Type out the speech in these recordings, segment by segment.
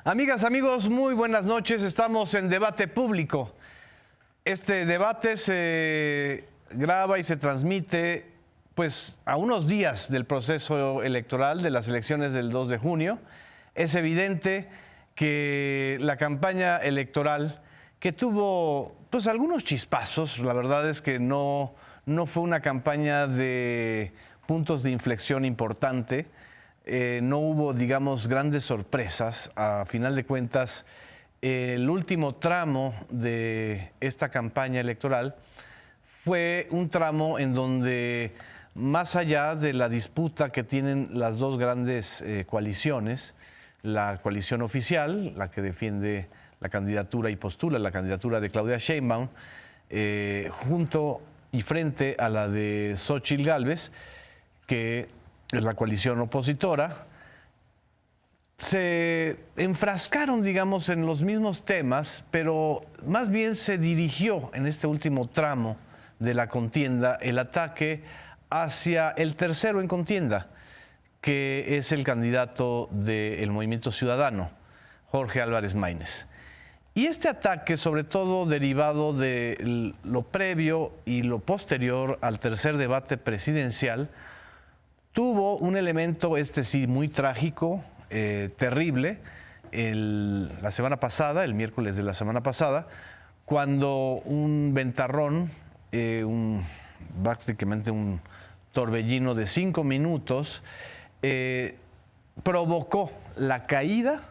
Amigas, amigos, muy buenas noches. Estamos en debate público. Este debate se graba y se transmite pues a unos días del proceso electoral de las elecciones del 2 de junio. Es evidente que la campaña electoral, que tuvo pues algunos chispazos, la verdad es que no fue una campaña de puntos de inflexión importante. No hubo, digamos, grandes sorpresas. A final de cuentas, el último tramo de esta campaña electoral fue un tramo en donde, más allá de la disputa que tienen las dos grandes coaliciones, la coalición oficial, la que defiende la candidatura y postula la candidatura de Claudia Sheinbaum, junto y frente a la de Xóchitl Gálvez, que es la coalición opositora, se enfrascaron, digamos, en los mismos temas, pero más bien se dirigió en este último tramo de la contienda el ataque hacia el tercero en contienda, que es el candidato del Movimiento Ciudadano, Jorge Álvarez Maínez. Y este ataque, sobre todo derivado de lo previo y lo posterior al tercer debate presidencial, tuvo un elemento, sí, muy trágico, terrible, la semana pasada, el miércoles de la semana pasada, cuando un ventarrón, básicamente un torbellino de 5 minutos, provocó la caída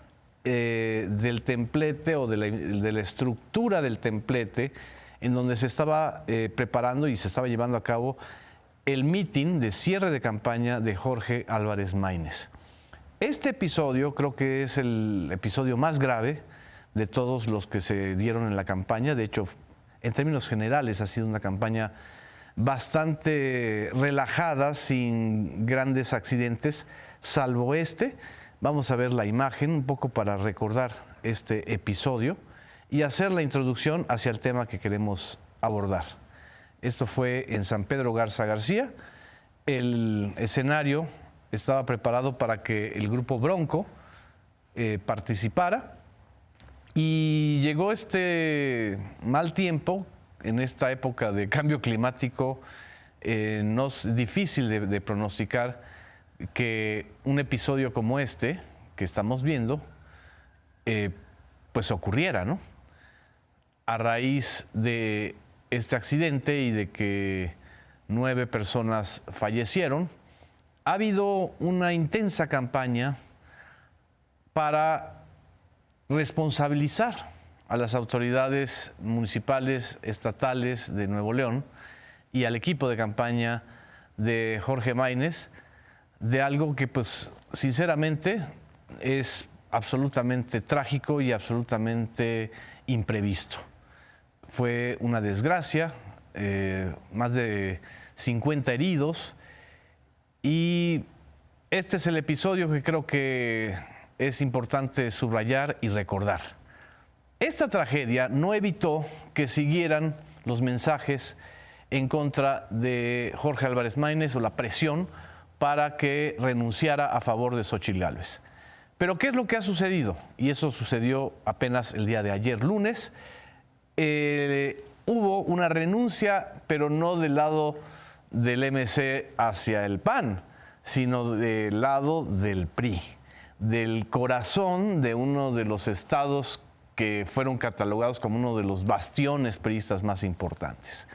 del templete o de la estructura del templete en donde se estaba preparando y se estaba llevando a cabo el mitin de cierre de campaña de Jorge Álvarez Maínez. Este episodio creo que es el episodio más grave de todos los que se dieron en la campaña. De hecho, en términos generales ha sido una campaña bastante relajada, sin grandes accidentes, salvo este. Vamos a ver la imagen un poco para recordar este episodio y hacer la introducción hacia el tema que queremos abordar. Esto fue en San Pedro Garza García. El escenario estaba preparado para que el grupo Bronco participara y llegó este mal tiempo en esta época de cambio climático. No es difícil de pronosticar que un episodio como este que estamos viendo pues ocurriera, ¿no? A raíz de este accidente y de que 9 personas fallecieron, ha habido una intensa campaña para responsabilizar a las autoridades municipales, estatales de Nuevo León y al equipo de campaña de Jorge Maínez de algo que, pues, sinceramente es absolutamente trágico y absolutamente imprevisto. Fue una desgracia, más de 50 heridos, y este es el episodio que creo que es importante subrayar y recordar. Esta tragedia no evitó que siguieran los mensajes en contra de Jorge Álvarez Maínez o la presión para que renunciara a favor de Xóchitl Gálvez. Pero ¿qué es lo que ha sucedido? Y eso sucedió apenas el día de ayer, lunes. Hubo una renuncia, pero no del lado del MC hacia el PAN, sino del lado del PRI, del corazón de uno de los estados que fueron catalogados como uno de los bastiones priistas más importantes.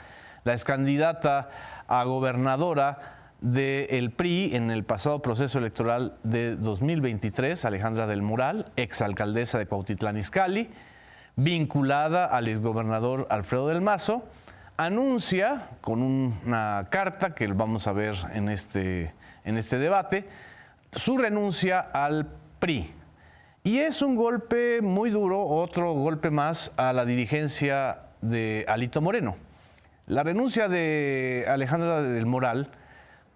La excandidata a gobernadora del PRI en el pasado proceso electoral de 2023, Alejandra del Moral, exalcaldesa de Cuautitlán Izcalli, vinculada al exgobernador Alfredo del Mazo, anuncia con una carta que vamos a ver en este debate su renuncia al PRI. Y es un golpe muy duro, otro golpe más a la dirigencia de Alito Moreno. La renuncia de Alejandra del Moral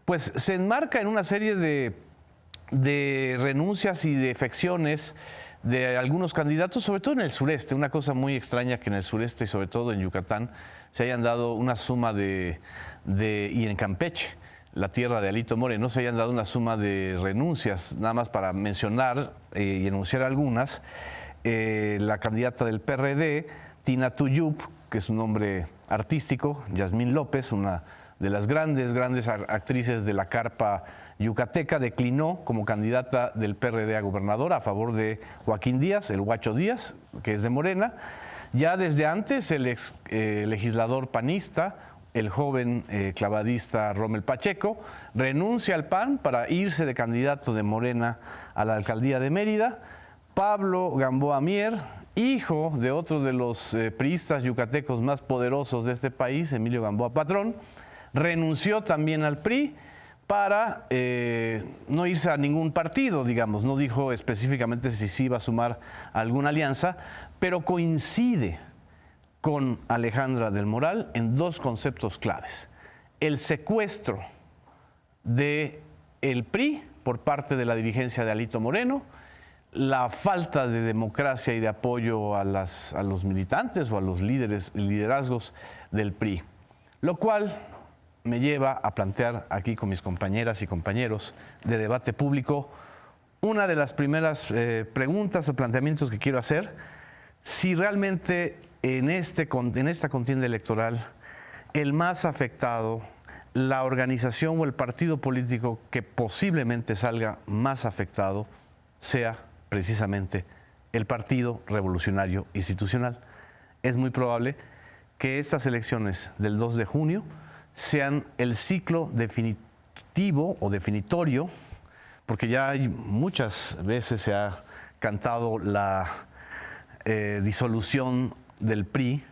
pues se enmarca en una serie de renuncias y defecciones de algunos candidatos, sobre todo en el sureste. Una cosa muy extraña que en el sureste y sobre todo en Yucatán se hayan dado una suma y en Campeche, la tierra de Alito Moreno, se hayan dado una suma de renuncias, nada más para mencionar y enunciar algunas. la candidata del PRD, Tina Tuyup, que es un nombre artístico, Yasmín López, una de las grandes actrices de la carpa yucateca, declinó como candidata del PRD a gobernadora a favor de Joaquín Díaz, el Guacho Díaz, que es de Morena. Ya desde antes, el ex legislador panista, el joven clavadista Rommel Pacheco, renuncia al PAN para irse de candidato de Morena a la alcaldía de Mérida. Pablo Gamboa Mier, hijo de otro de los priistas yucatecos más poderosos de este país, Emilio Gamboa Patrón, renunció también al PRI para no irse a ningún partido, digamos. No dijo específicamente si se iba a sumar a alguna alianza, pero coincide con Alejandra del Moral en dos conceptos claves: el secuestro del PRI por parte de la dirigencia de Alito Moreno, la falta de democracia y de apoyo a los militantes o a los liderazgos del PRI, lo cual me lleva a plantear aquí con mis compañeras y compañeros de debate público una de las primeras preguntas o planteamientos que quiero hacer: si realmente en esta contienda electoral el más afectado, la organización o el partido político que posiblemente salga más afectado, sea precisamente el Partido Revolucionario Institucional. Es muy probable que estas elecciones del 2 de junio sean el ciclo definitivo o definitorio, porque ya muchas veces se ha cantado la disolución del PRI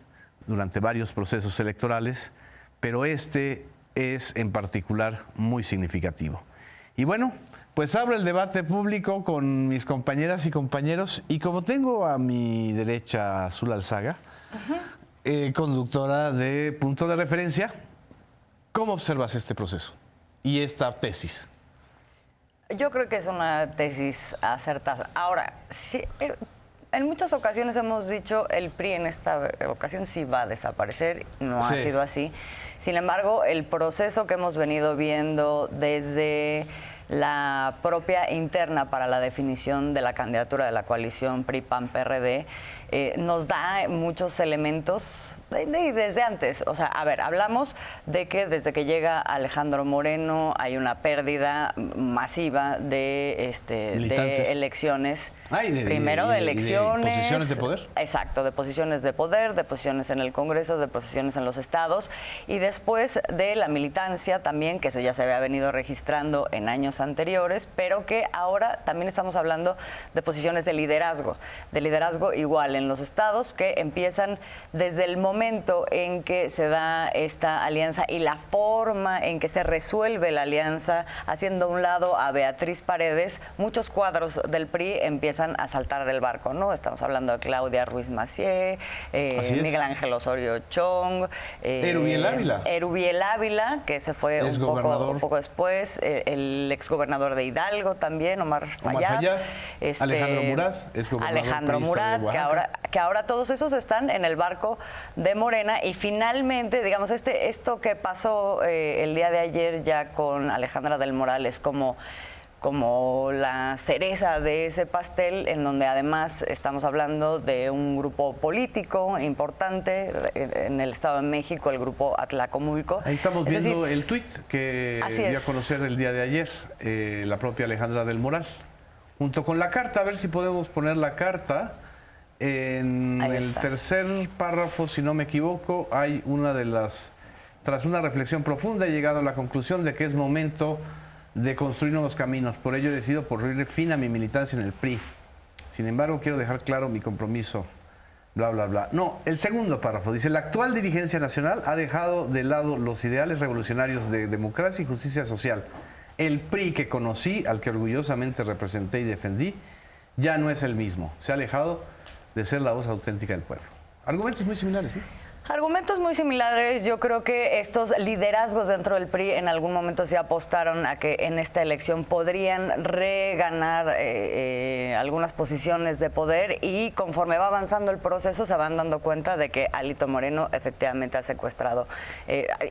durante varios procesos electorales, pero este es en particular muy significativo. Y bueno, pues abro el debate público con mis compañeras y compañeros, y como tengo a mi derecha a Azul Alzaga, conductora de Punto de Referencia, ¿cómo observas este proceso y esta tesis? Yo creo que es una tesis acertada. Ahora, sí, en muchas ocasiones hemos dicho el PRI en esta ocasión sí va a desaparecer, no ha sido así. Sin embargo, el proceso que hemos venido viendo desde la propia interna para la definición de la candidatura de la coalición PRI-PAN-PRD nos da muchos elementos desde antes. O sea, a ver, hablamos de que desde que llega Alejandro Moreno hay una pérdida masiva de elecciones. Primero de elecciones. ¿De posiciones de poder? Exacto, de posiciones de poder, de posiciones en el Congreso, de posiciones en los estados, y después de la militancia también, que eso ya se había venido registrando en años anteriores, pero que ahora también estamos hablando de posiciones de liderazgo igual en los estados, que empiezan desde el momento en que se da esta alianza y la forma en que se resuelve la alianza, haciendo a un lado a Beatriz Paredes. Muchos cuadros del PRI empiezan a saltar del barco, ¿no? Estamos hablando de Claudia Ruiz Massieu, Miguel Ángel Osorio Chong, Erubiel Ávila, que se fue un poco después, el exgobernador de Hidalgo también, Omar Fayad, Alejandro Murat, que ahora todos esos están en el barco de Morena. Y finalmente, digamos, esto que pasó el día de ayer ya con Alejandra del Moral es como la cereza de ese pastel, en donde además estamos hablando de un grupo político importante en el Estado de México, el grupo Atlacomulco. Ahí estamos viendo el tuit que dio a conocer el día de ayer la propia Alejandra del Moral, junto con la carta. A ver si podemos poner la carta. En el tercer párrafo, si no me equivoco, hay tras una reflexión profunda, he llegado a la conclusión de que es momento de construir nuevos caminos. Por ello he decidido ponerle fin a mi militancia en el PRI. Sin embargo, quiero dejar claro mi compromiso, bla, bla, bla. No, el segundo párrafo dice: la actual dirigencia nacional ha dejado de lado los ideales revolucionarios de democracia y justicia social. El PRI que conocí, al que orgullosamente representé y defendí, ya no es el mismo. Se ha alejado de ser la voz auténtica del pueblo. Argumentos muy similares, ¿sí? Argumentos muy similares. Yo creo que estos liderazgos dentro del PRI en algún momento se apostaron a que en esta elección podrían reganar algunas posiciones de poder, y conforme va avanzando el proceso se van dando cuenta de que Alito Moreno efectivamente ha secuestrado.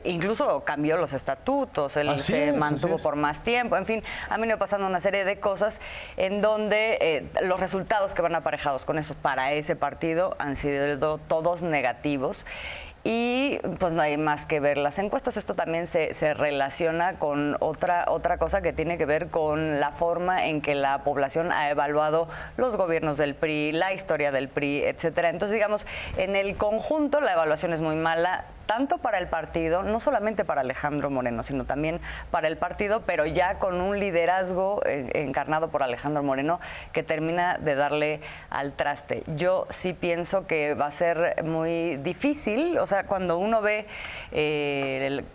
Incluso cambió los estatutos, él se mantuvo por más tiempo. En fin, han venido pasando una serie de cosas en donde los resultados que van aparejados con eso para ese partido han sido todos negativos. Y pues no hay más que ver las encuestas. Esto también se relaciona con otra cosa que tiene que ver con la forma en que la población ha evaluado los gobiernos del PRI, la historia del PRI, etcétera. Entonces, digamos, en el conjunto la evaluación es muy mala, tanto para el partido, no solamente para Alejandro Moreno, sino también para el partido, pero ya con un liderazgo encarnado por Alejandro Moreno que termina de darle al traste. Yo sí pienso que va a ser muy difícil, o sea, cuando uno ve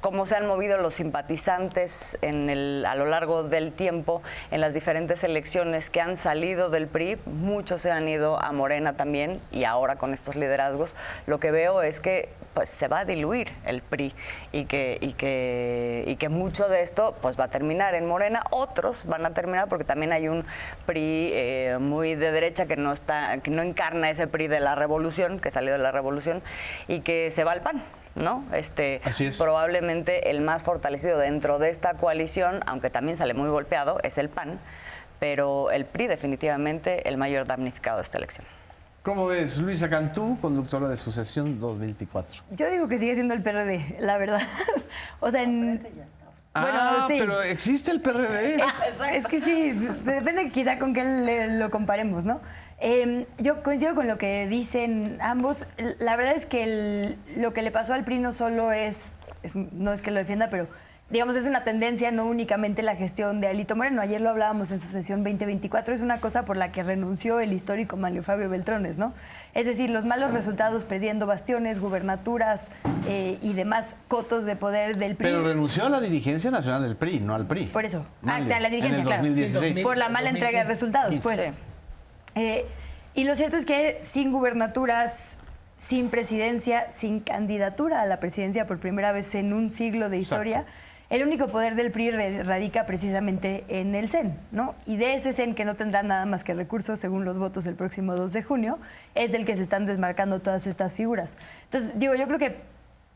cómo se han movido los simpatizantes a lo largo del tiempo en las diferentes elecciones que han salido del PRI, muchos se han ido a Morena también, y ahora con estos liderazgos lo que veo es que pues se va a diluir el PRI y que mucho de esto pues va a terminar en Morena. Otros van a terminar porque también hay un PRI muy de derecha que no encarna ese PRI de la revolución, que salió de la revolución, y que se va al PAN, ¿no? Así es. Probablemente el más fortalecido dentro de esta coalición, aunque también sale muy golpeado, es el PAN, pero el PRI definitivamente el mayor damnificado de esta elección. ¿Cómo ves, Luisa Cantú, conductora de Sucesión 2024? Yo digo que sigue siendo el PRD, la verdad. O sea, bueno, sí. Pero existe el PRD. Es que sí, depende quizá con qué lo comparemos, ¿no? Yo coincido con lo que dicen ambos. La verdad es que lo que le pasó al PRI no solo no es que lo defienda, pero digamos es una tendencia, no únicamente la gestión de Alito Moreno. Ayer lo hablábamos en Sucesión 2024, es una cosa por la que renunció el histórico Manlio Fabio Beltrones, ¿no? Es decir, los malos resultados perdiendo bastiones, gubernaturas y demás cotos de poder del PRI. Pero renunció a la dirigencia nacional del PRI, no al PRI. Por eso, a la dirigencia, en el 2016. claro. Por la mala entrega de resultados, pues. Sí. Y lo cierto es que sin gubernaturas, sin presidencia, sin candidatura a la presidencia por primera vez en un siglo de historia, exacto, el único poder del PRI radica precisamente en el CEN, ¿no? Y de ese CEN, que no tendrá nada más que recursos según los votos del próximo 2 de junio, es del que se están desmarcando todas estas figuras. Entonces, digo, yo creo que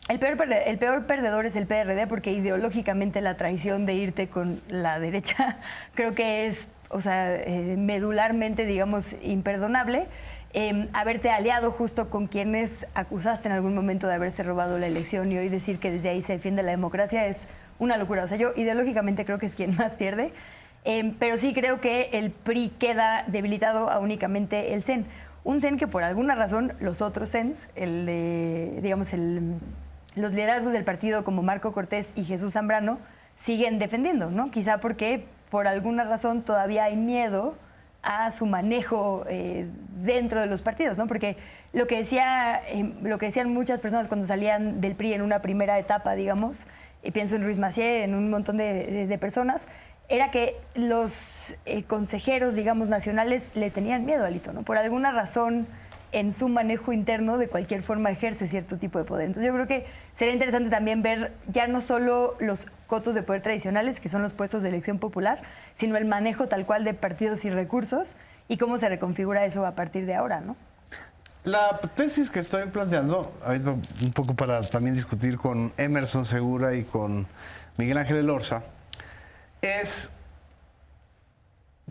el peor perdedor es el PRD, porque ideológicamente la traición de irte con la derecha creo que es, o sea, medularmente, digamos, imperdonable. Haberte aliado justo con quienes acusaste en algún momento de haberse robado la elección y hoy decir que desde ahí se defiende la democracia es una locura. O sea, yo ideológicamente creo que es quien más pierde, pero sí creo que el PRI queda debilitado a únicamente el CEN. Un CEN que por alguna razón los otros CENs, los liderazgos del partido como Marco Cortés y Jesús Zambrano, siguen defendiendo, ¿no? Quizá porque por alguna razón todavía hay miedo a su manejo dentro de los partidos, ¿no? Porque lo que decían muchas personas cuando salían del PRI en una primera etapa, digamos, y pienso en Ruiz Massieu, en un montón de personas, era que los consejeros, digamos, nacionales le tenían miedo a Alito, ¿no? Por alguna razón en su manejo interno de cualquier forma ejerce cierto tipo de poder. Entonces yo creo que sería interesante también ver ya no solo los cotos de poder tradicionales, que son los puestos de elección popular, sino el manejo tal cual de partidos y recursos y cómo se reconfigura eso a partir de ahora, ¿no? La tesis que estoy planteando, ahorita un poco para también discutir con Emerson Segura y con Miguel Ángel Elorza, es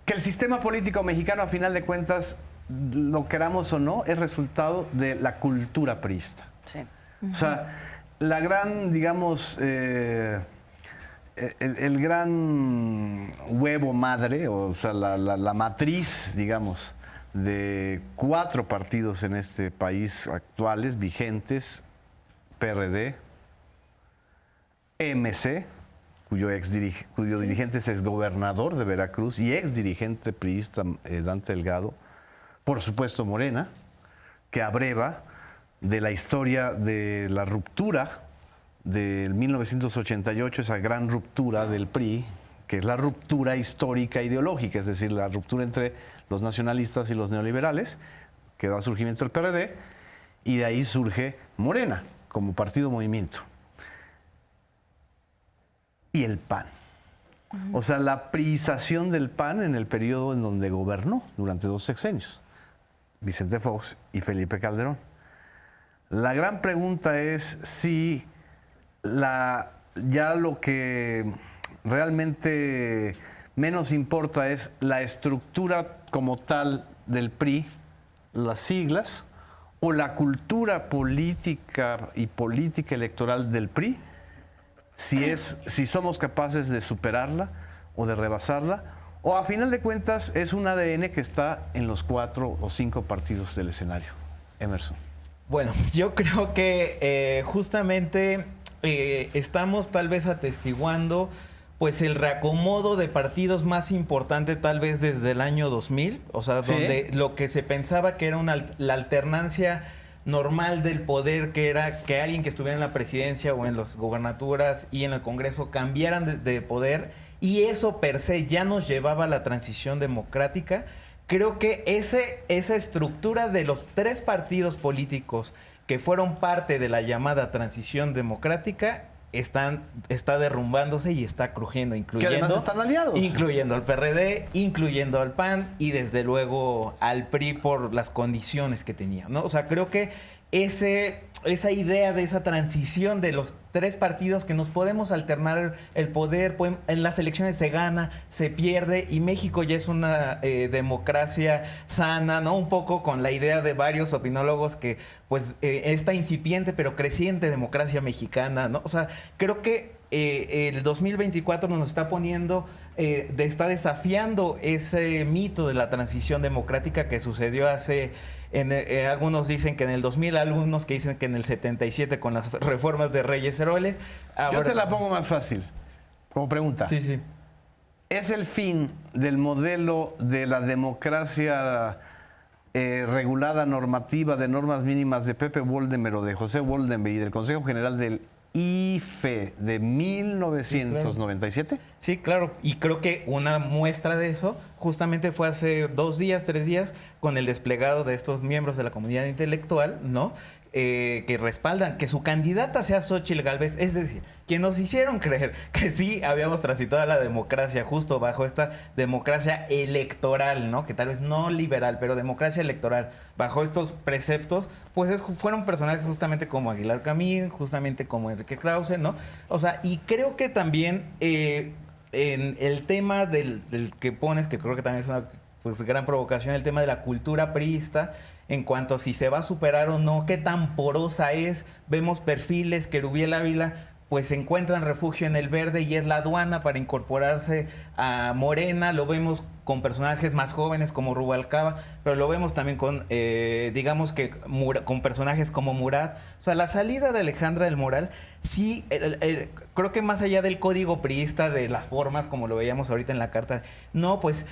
que el sistema político mexicano, a final de cuentas, lo queramos o no, es resultado de la cultura priista. Sí. O sea, la gran, digamos, el gran huevo madre, o sea, la matriz, digamos, de 4 partidos en este país actuales, vigentes, PRD, MC, cuyo dirigente es exgobernador de Veracruz y exdirigente priista Dante Delgado, por supuesto Morena, que abreva de la historia de la ruptura del 1988, esa gran ruptura del PRI, que es la ruptura histórica ideológica, es decir, la ruptura entre los nacionalistas y los neoliberales, que da surgimiento al PRD, y de ahí surge Morena, como partido movimiento. Y el PAN. O sea, la priización del PAN en el periodo en donde gobernó durante 2 sexenios. Vicente Fox y Felipe Calderón. La gran pregunta es si ya lo que realmente menos importa es la estructura como tal del PRI, las siglas, o la cultura política y política electoral del PRI, si somos capaces de superarla o de rebasarla, o a final de cuentas es un ADN que está en los 4 o 5 partidos del escenario. Emerson. Bueno, yo creo que justamente estamos tal vez atestiguando pues el reacomodo de partidos más importante tal vez desde el año 2000, o sea, ¿sí? Donde lo que se pensaba que era la alternancia normal del poder, que era que alguien que estuviera en la presidencia o en las gubernaturas y en el Congreso cambiaran de poder, y eso per se ya nos llevaba a la transición democrática. Creo que esa estructura de los 3 partidos políticos que fueron parte de la llamada transición democrática está derrumbándose y está crujiendo, incluyendo están aliados, incluyendo al PRD, incluyendo al PAN y desde luego al PRI por las condiciones que tenía, ¿no? O sea, creo que esa idea de esa transición de los 3 partidos que nos podemos alternar el poder, en las elecciones se gana, se pierde, y México ya es una democracia sana, ¿no? Un poco con la idea de varios opinólogos que pues esta incipiente pero creciente democracia mexicana, ¿no? O sea, creo que el 2024 nos está poniendo, está desafiando ese mito de la transición democrática que sucedió algunos dicen que en el 2000, algunos que dicen que en el 77 con las reformas de Reyes Heroles. Yo te la pongo más fácil, como pregunta. Sí, sí. ¿Es el fin del modelo de la democracia regulada, normativa, de normas mínimas de Pepe Woldemar o de José Woldemar y del Consejo General del IFE de 1997? Sí, claro. Y creo que una muestra de eso justamente fue hace 2 días, 3 días, con el desplegado de estos miembros de la comunidad intelectual, ¿no? Que respaldan que su candidata sea Xóchitl Gálvez, es decir, que nos hicieron creer que sí habíamos transitado a la democracia justo bajo esta democracia electoral, ¿no? Que tal vez no liberal, pero democracia electoral, bajo estos preceptos, pues fueron personajes justamente como Aguilar Camín, justamente como Enrique Krause, ¿no? O sea, y creo que también en el tema del que pones, que creo que también es una pues gran provocación, el tema de la cultura priista, en cuanto a si se va a superar o no, qué tan porosa es. Vemos perfiles que Erubiel Ávila pues encuentran refugio en el Verde y es la aduana para incorporarse a Morena. Lo vemos con personajes más jóvenes como Rubalcaba, pero lo vemos también con, digamos que con personajes como Murat. O sea, la salida de Alejandra del Moral, sí, creo que más allá del código priista, de las formas, como lo veíamos ahorita en la carta, no, pues,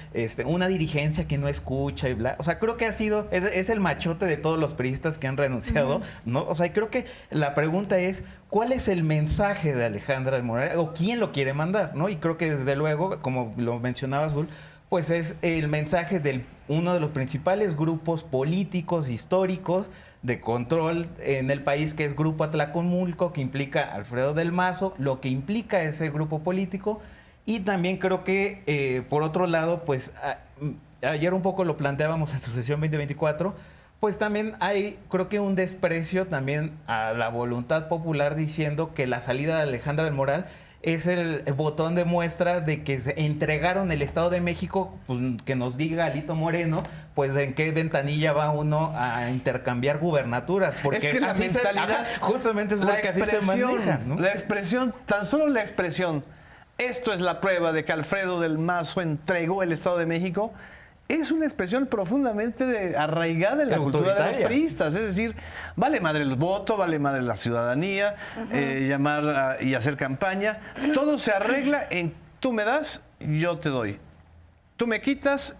una dirigencia que no escucha y bla. O sea, creo que es el machote de todos los priistas que han renunciado, ¿no? O sea, creo que la pregunta es, ¿cuál es el mensaje de Alejandra del Moral? ¿O quién lo quiere mandar, no? Y creo que desde luego, como lo mencionaba Azul, pues es el mensaje de uno de los principales grupos políticos históricos de control en el país, que es Grupo Atlacomulco, que implica a Alfredo del Mazo, lo que implica ese grupo político. Y también creo que, por otro lado, pues ayer un poco lo planteábamos en su sesión 2024, pues también hay, creo que un desprecio también a la voluntad popular, diciendo que la salida de Alejandra del Moral es el botón de muestra de que se entregaron el Estado de México, pues que nos diga Alito Moreno, pues en qué ventanilla va uno a intercambiar gubernaturas, porque es que la mentalidad, justamente es porque así se maneja, ¿no? La expresión, tan solo la expresión, esto es la prueba de que Alfredo del Mazo entregó el Estado de México, es una expresión profundamente arraigada en la cultura de los priistas. Es decir, vale madre el voto, vale madre la ciudadanía, llamar y hacer campaña. Todo se arregla en tú me das, yo te doy. Tú me quitas,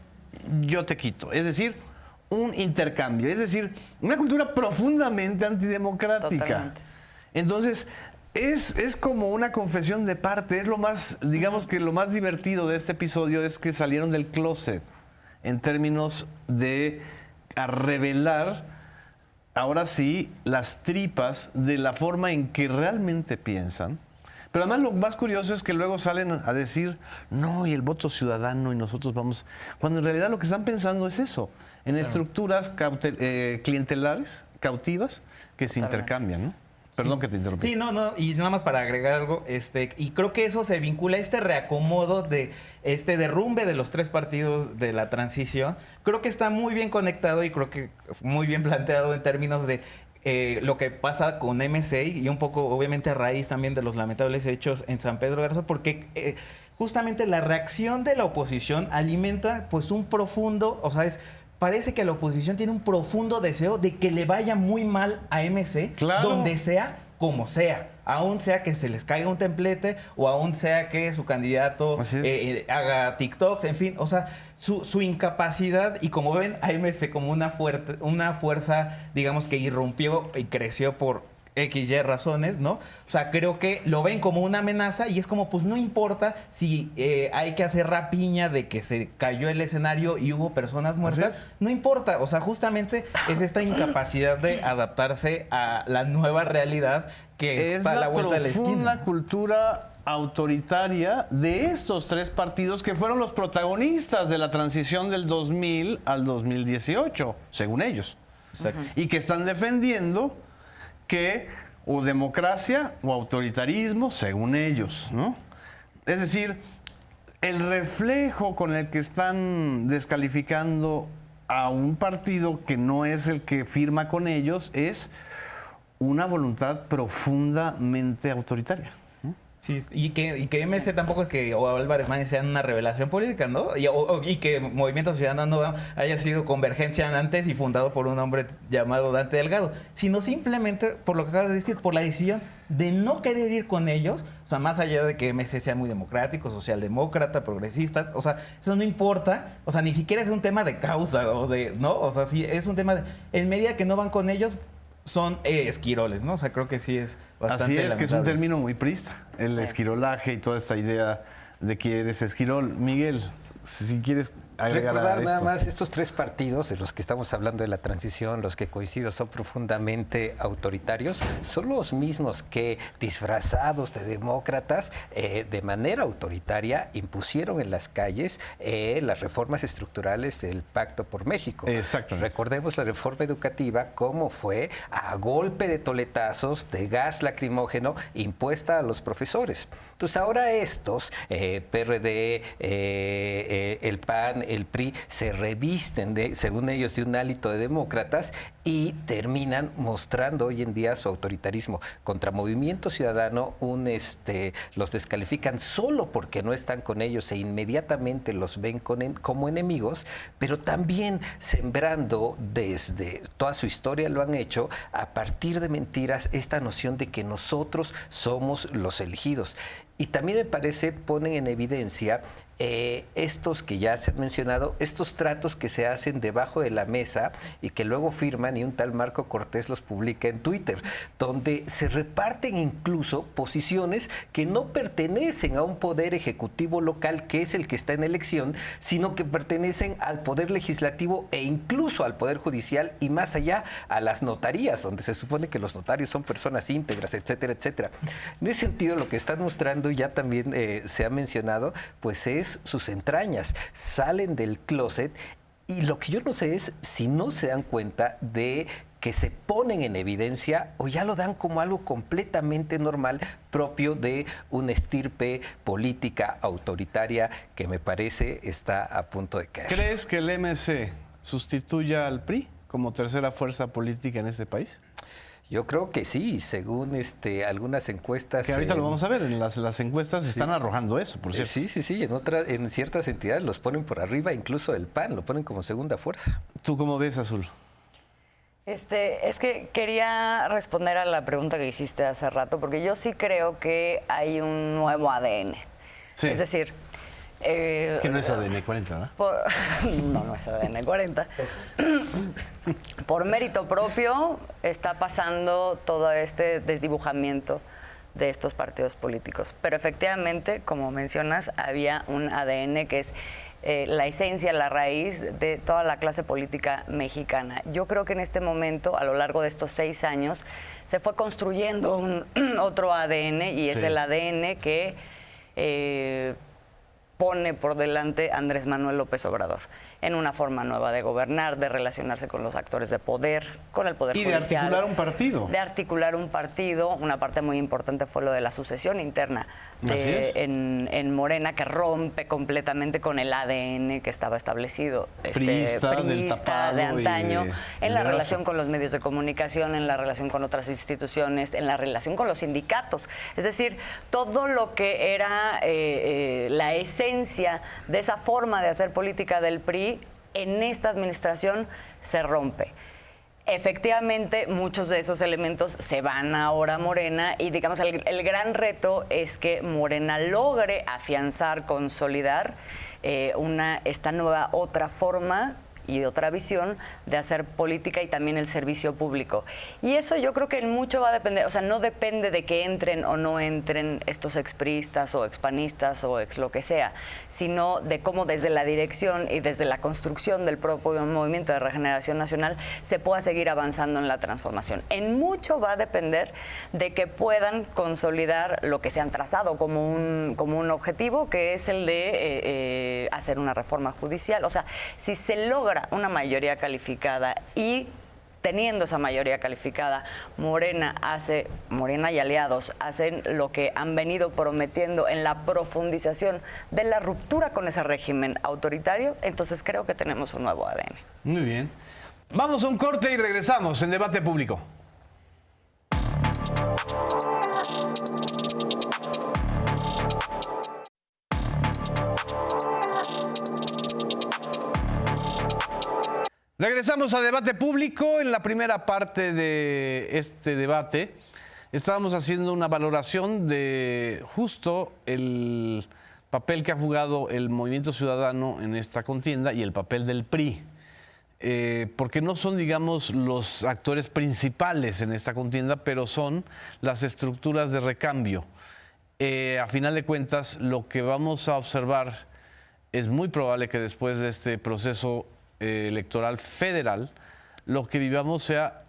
yo te quito. Es decir, un intercambio. Es decir, una cultura profundamente antidemocrática. Totalmente. Entonces, es como una confesión de parte. Es lo más, digamos que lo más divertido de este episodio es que salieron del closet en términos de revelar ahora sí, las tripas de la forma en que realmente piensan. Pero además lo más curioso es que luego salen a decir, no, y el voto ciudadano y nosotros vamos... Cuando en realidad lo que están pensando es eso, en estructuras clientelares, cautivas, que se intercambian, ¿no? Perdón que te interrumpí. Sí, no, y nada más para agregar algo, y creo que eso se vincula a este reacomodo de este derrumbe de los 3 partidos de la transición. Creo que está muy bien conectado y creo que muy bien planteado en términos de lo que pasa con MC y un poco, obviamente, a raíz también de los lamentables hechos en San Pedro Garza, porque justamente la reacción de la oposición alimenta pues un profundo, o sea, parece que la oposición tiene un profundo deseo de que le vaya muy mal a MC, claro, donde sea, como sea. Aún sea que se les caiga un templete o aún sea que su candidato haga TikToks, en fin. O sea, su incapacidad, y como ven, AMC como una fuerza, digamos, que irrumpió y creció por XY razones, ¿no? O sea, creo que lo ven como una amenaza y es como, pues no importa si hay que hacer rapiña de que se cayó el escenario y hubo personas muertas, no importa. O sea, justamente es esta incapacidad de adaptarse a la nueva realidad que está a la vuelta de la esquina. Es la profunda cultura autoritaria de estos 3 partidos que fueron los protagonistas de la transición del 2000 al 2018, según ellos. Exacto. Y que están defendiendo que o democracia o autoritarismo, según ellos, ¿no? Es decir, el reflejo con el que están descalificando a un partido que no es el que firma con ellos es una voluntad profundamente autoritaria. Sí, y que MC tampoco es que o Álvarez Maínez sean una revelación política, ¿no? Y que Movimiento Ciudadano haya sido Convergencia antes y fundado por un hombre llamado Dante Delgado, sino simplemente, por lo que acabas de decir, por la decisión de no querer ir con ellos, o sea, más allá de que MC sea muy democrático, socialdemócrata, progresista, o sea, eso no importa, o sea, ni siquiera es un tema de causa o de, ¿no? O sea, sí, es un tema de, en medida que no van con ellos, son esquiroles, ¿no? O sea, creo que sí es bastante Así es, lamentable. que es un término muy prista, el esquirolaje y toda esta idea de que eres esquirol. Miguel, si quieres agregar a esto. Nada más, estos 3 partidos de los que estamos hablando de la transición, los que coincido son profundamente autoritarios, son los mismos que, disfrazados de demócratas, de manera autoritaria impusieron en las calles las reformas estructurales del Pacto por México. Exactamente. Recordemos la reforma educativa, cómo fue a golpe de toletazos, de gas lacrimógeno, impuesta a los profesores. Entonces ahora estos, PRD, el PAN, el PRI, se revisten, según ellos, de un hálito de demócratas y terminan mostrando hoy en día su autoritarismo. Contra Movimiento Ciudadano, los descalifican solo porque no están con ellos e inmediatamente los ven como enemigos, pero también sembrando desde toda su historia lo han hecho a partir de mentiras esta noción de que nosotros somos los elegidos. Y también me parece ponen en evidencia estos que ya se han mencionado, estos tratos que se hacen debajo de la mesa y que luego firman y un tal Marco Cortés los publica en Twitter, donde se reparten incluso posiciones que no pertenecen a un poder ejecutivo local que es el que está en elección, sino que pertenecen al poder legislativo e incluso al poder judicial y más allá a las notarías, donde se supone que los notarios son personas íntegras, etcétera, etcétera. En ese sentido, lo que están mostrando, ya también se ha mencionado, pues es sus entrañas, salen del closet y lo que yo no sé es si no se dan cuenta de que se ponen en evidencia o ya lo dan como algo completamente normal propio de una estirpe política autoritaria que me parece está a punto de caer. ¿Crees que el MC sustituya al PRI como tercera fuerza política en este país? Yo creo que sí, según algunas encuestas. Que ahorita lo vamos a ver, en las encuestas están arrojando eso, por cierto. Sí, en ciertas entidades los ponen por arriba, incluso el PAN lo ponen como segunda fuerza. ¿Tú cómo ves, Azul? Es que quería responder a la pregunta que hiciste hace rato, porque yo sí creo que hay un nuevo ADN. Sí. Es decir... que no es ADN 40, ¿verdad? No es ADN 40. Por mérito propio está pasando todo este desdibujamiento de estos partidos políticos. Pero efectivamente, como mencionas, había un ADN que es la esencia, la raíz de toda la clase política mexicana. Yo creo que en este momento, a lo largo de estos 6 años, se fue construyendo otro ADN y es el ADN que pone por delante Andrés Manuel López Obrador en una forma nueva de gobernar, de relacionarse con los actores de poder, con el poder judicial. Y de articular un partido. De articular un partido. Una parte muy importante fue lo de la sucesión interna en Morena, que rompe completamente con el ADN que estaba establecido. Priista, del tapado de antaño, en la de relación con los medios de comunicación, en la relación con otras instituciones, en la relación con los sindicatos. Es decir, todo lo que era la esencia de esa forma de hacer política del PRI, en esta administración se rompe. Efectivamente, muchos de esos elementos se van ahora a Morena y digamos el gran reto es que Morena logre afianzar, consolidar esta nueva otra forma y otra visión de hacer política y también el servicio público. Y eso yo creo que en mucho va a depender, o sea, no depende de que entren o no entren estos expriistas o expanistas o ex lo que sea, sino de cómo desde la dirección y desde la construcción del propio Movimiento de Regeneración Nacional se pueda seguir avanzando en la transformación. En mucho va a depender de que puedan consolidar lo que se han trazado como un objetivo, que es el de hacer una reforma judicial. O sea, si se logra una mayoría calificada y teniendo esa mayoría calificada, Morena y aliados hacen lo que han venido prometiendo en la profundización de la ruptura con ese régimen autoritario, entonces creo que tenemos un nuevo ADN. Muy bien. Vamos a un corte y regresamos en Debate Público. Regresamos a Debate Público. En la primera parte de este debate estábamos haciendo una valoración de justo el papel que ha jugado el Movimiento Ciudadano en esta contienda y el papel del PRI. Porque no son, digamos, los actores principales en esta contienda, pero son las estructuras de recambio. A final de cuentas, lo que vamos a observar es muy probable que después de este proceso electoral federal, lo que vivamos sea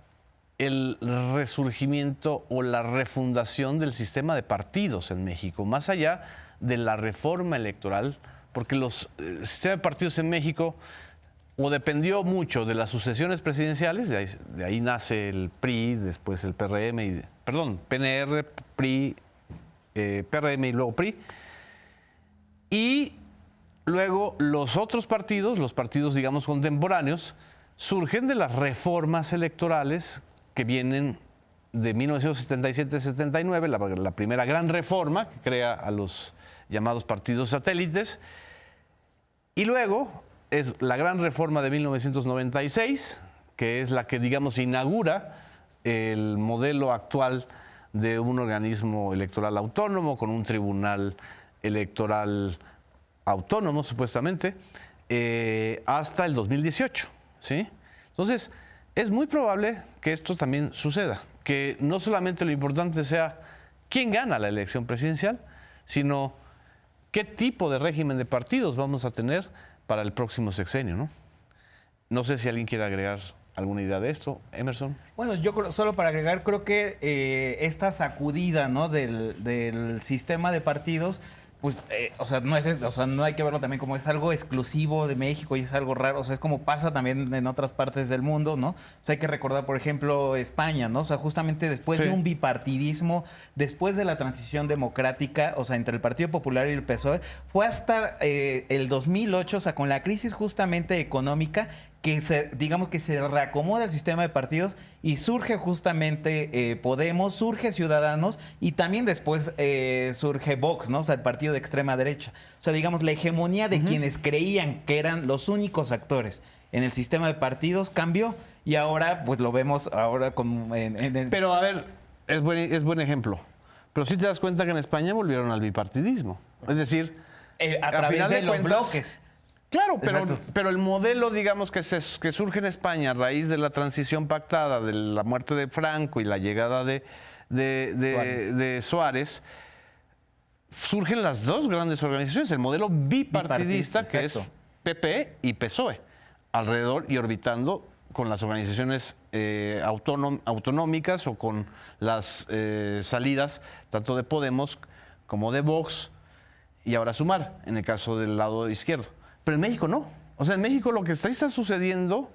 el resurgimiento o la refundación del sistema de partidos en México, más allá de la reforma electoral, porque el sistema de partidos en México o dependió mucho de las sucesiones presidenciales, de ahí nace el PRI, después el PRM, PNR, PRI, PRM y luego PRI, y luego los otros partidos, los partidos digamos contemporáneos, surgen de las reformas electorales que vienen de 1977-79, la primera gran reforma que crea a los llamados partidos satélites, y luego es la gran reforma de 1996, que es la que digamos inaugura el modelo actual de un organismo electoral autónomo con un tribunal electoral autónomo, supuestamente, hasta el 2018, ¿sí? Entonces, es muy probable que esto también suceda, que no solamente lo importante sea quién gana la elección presidencial, sino qué tipo de régimen de partidos vamos a tener para el próximo sexenio, ¿no? No sé si alguien quiere agregar alguna idea de esto, Emerson. Bueno, yo solo para agregar, creo que esta sacudida, ¿no?, del sistema de partidos, pues, no hay que verlo también como es algo exclusivo de México y es algo raro, o sea, es como pasa también en otras partes del mundo, ¿no? O sea, hay que recordar, por ejemplo, España, ¿no? O sea, justamente después de un bipartidismo, después de la transición democrática, o sea, entre el Partido Popular y el PSOE, fue hasta el 2008, o sea, con la crisis justamente económica, que se reacomoda el sistema de partidos y surge justamente Podemos, surge Ciudadanos y también después surge Vox, ¿no? O sea, el partido de extrema derecha. O sea, digamos, la hegemonía de quienes creían que eran los únicos actores en el sistema de partidos cambió y ahora pues lo vemos ahora como Pero a ver, es buen ejemplo. Pero sí te das cuenta que en España volvieron al bipartidismo. Es decir, a través de los bloques. Claro, pero el modelo, digamos, que surge en España a raíz de la transición pactada, de la muerte de Franco y la llegada de Suárez, surgen las dos grandes organizaciones. El modelo bipartidista, que es PP y PSOE, alrededor y orbitando con las organizaciones autonómicas o con las salidas tanto de Podemos como de Vox y ahora Sumar, en el caso del lado izquierdo. Pero en México no. O sea, en México lo que está sucediendo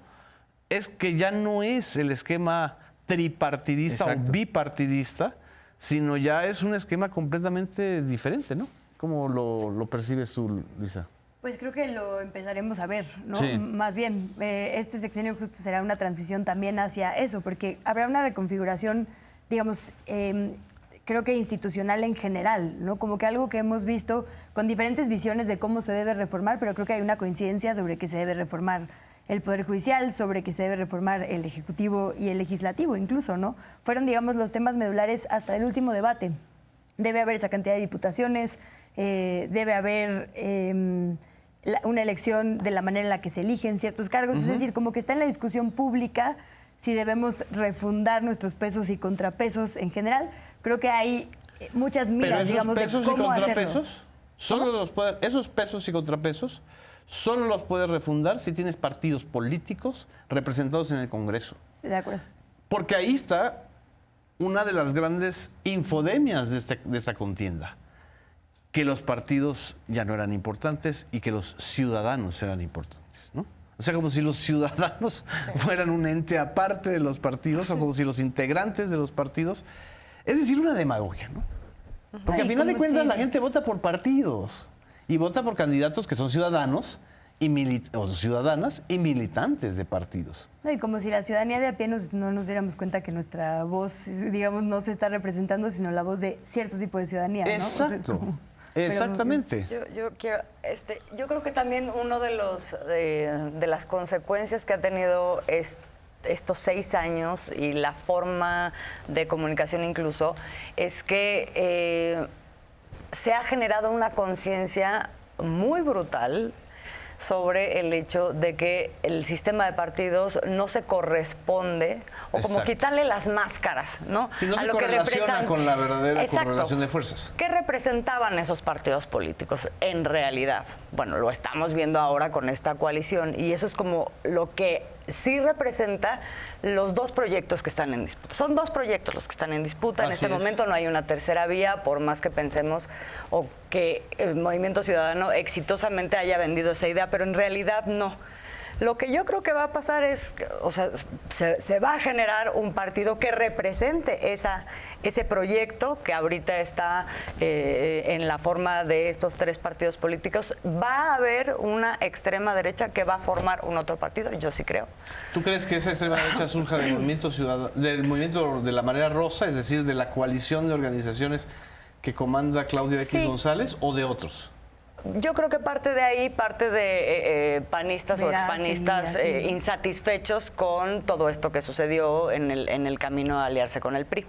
es que ya no es el esquema tripartidista Exacto. o bipartidista, sino ya es un esquema completamente diferente, ¿no? ¿Cómo lo percibes tú, Luisa? Pues creo que lo empezaremos a ver, ¿no? Sí. Más bien, este sexenio justo será una transición también hacia eso, porque habrá una reconfiguración, digamos, creo que institucional en general, ¿no? Como que algo que hemos visto con diferentes visiones de cómo se debe reformar, pero creo que hay una coincidencia sobre que se debe reformar el Poder Judicial, sobre que se debe reformar el Ejecutivo y el Legislativo incluso, ¿no? Fueron, digamos, los temas medulares hasta el último debate. Debe haber esa cantidad de diputaciones, debe haber una elección de la manera en la que se eligen ciertos cargos, es decir, como que está en la discusión pública si debemos refundar nuestros pesos y contrapesos en general. Creo que hay muchas miras, digamos, de cómo hacerlo. Esos pesos y contrapesos solo los puedes refundar si tienes partidos políticos representados en el Congreso. Estoy de acuerdo. Porque ahí está una de las grandes infodemias de esta contienda, que los partidos ya no eran importantes y que los ciudadanos eran importantes, ¿no? O sea, como si los ciudadanos fueran un ente aparte de los partidos o como si los integrantes de los partidos, es decir, una demagogia, ¿no? Porque al final de cuentas la gente vota por partidos y vota por candidatos que son ciudadanos o ciudadanas y militantes de partidos. No, y como si la ciudadanía de a pie no nos diéramos cuenta que nuestra voz, digamos, no se está representando, sino la voz de cierto tipo de ciudadanía, ¿no? Exacto. O sea, es como- Exactamente. Yo creo que también uno de las consecuencias que ha tenido estos 6 años y la forma de comunicación incluso es que se ha generado una conciencia muy brutal sobre el hecho de que el sistema de partidos no se corresponde, o como Exacto. quitarle las máscaras, ¿no? Si no a se lo que correlaciona representan. con la verdadera Exacto. correlación de fuerzas. ¿Qué representaban esos partidos políticos en realidad? Bueno, lo estamos viendo ahora con esta coalición y eso es como lo que sí representa los dos proyectos que están en disputa. Son 2 proyectos los que están en disputa. En Así este es. momento no hay una tercera vía, por más que pensemos o que el Movimiento Ciudadano exitosamente haya vendido esa idea, pero en realidad no. Lo que yo creo que va a pasar es, o sea, se va a generar un partido que represente ese proyecto que ahorita está en la forma de estos 3 partidos políticos. Va a haber una extrema derecha que va a formar un otro partido, yo sí creo. ¿Tú crees que esa extrema derecha surja del movimiento ciudadano, del movimiento de la marea rosa, es decir, de la coalición de organizaciones que comanda Claudio X Sí. González o de otros? Yo creo que parte de ahí, parte de panistas o Verás, expanistas Tenía, sí. insatisfechos con todo esto que sucedió en el camino a aliarse con el PRI.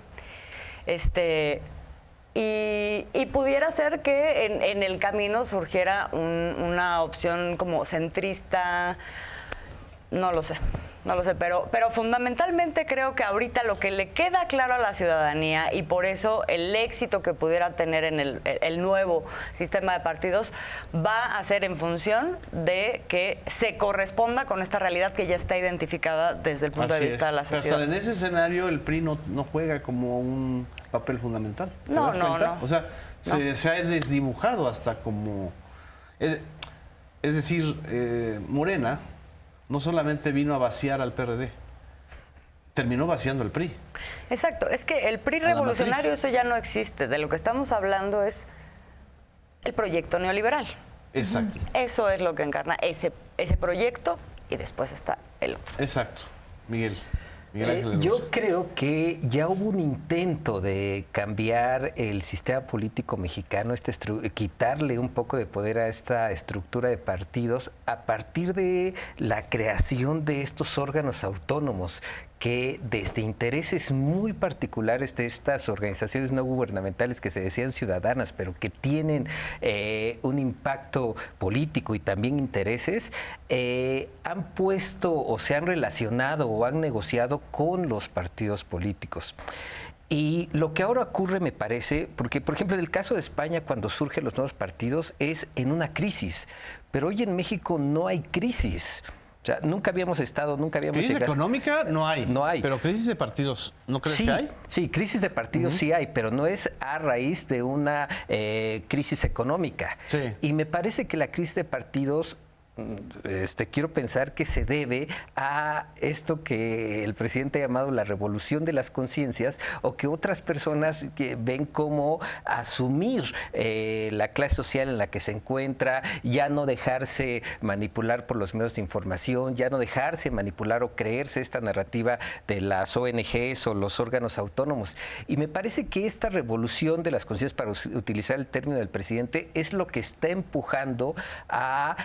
Y pudiera ser que en el camino surgiera una opción como centrista, no lo sé, pero fundamentalmente creo que ahorita lo que le queda claro a la ciudadanía y por eso el éxito que pudiera tener en el nuevo sistema de partidos va a ser en función de que se corresponda con esta realidad que ya está identificada desde el punto Así de vista es. de la Pero sociedad. hasta en ese escenario el PRI no juega como un papel fundamental. ¿Te No, das no, cuenta? no. O sea, No. se ha desdibujado hasta como... Es decir, Morena no solamente vino a vaciar al PRD, terminó vaciando al PRI. Exacto, es que el PRI A la revolucionario matriz. eso ya no existe. De lo que estamos hablando es el proyecto neoliberal. Exacto, Eso es lo que encarna ese proyecto y después está el otro. exacto. Miguel Ángel de la Yo Rosa. creo que ya hubo un intento de cambiar el sistema político mexicano, quitarle un poco de poder a esta estructura de partidos a partir de la creación de estos órganos autónomos que desde intereses muy particulares de estas organizaciones no gubernamentales que se decían ciudadanas, pero que tienen un impacto político y también intereses, han puesto o se han relacionado o han negociado con los partidos políticos. Y lo que ahora ocurre, me parece, porque por ejemplo en el caso de España, cuando surgen los nuevos partidos, es en una crisis, pero hoy en México no hay crisis. O sea, nunca habíamos llegado. ¿Crisis económica? No hay. No hay. Pero crisis de partidos, ¿no crees que hay? Sí, crisis de partidos sí hay, pero no es a raíz de una crisis económica. Sí. Y me parece que la crisis de partidos quiero pensar que se debe a esto que el presidente ha llamado la revolución de las conciencias, o que otras personas que ven como asumir la clase social en la que se encuentra, ya no dejarse manipular por los medios de información, ya no dejarse manipular o creerse esta narrativa de las ONGs o los órganos autónomos. Y me parece que esta revolución de las conciencias, para utilizar el término del presidente, es lo que está empujando a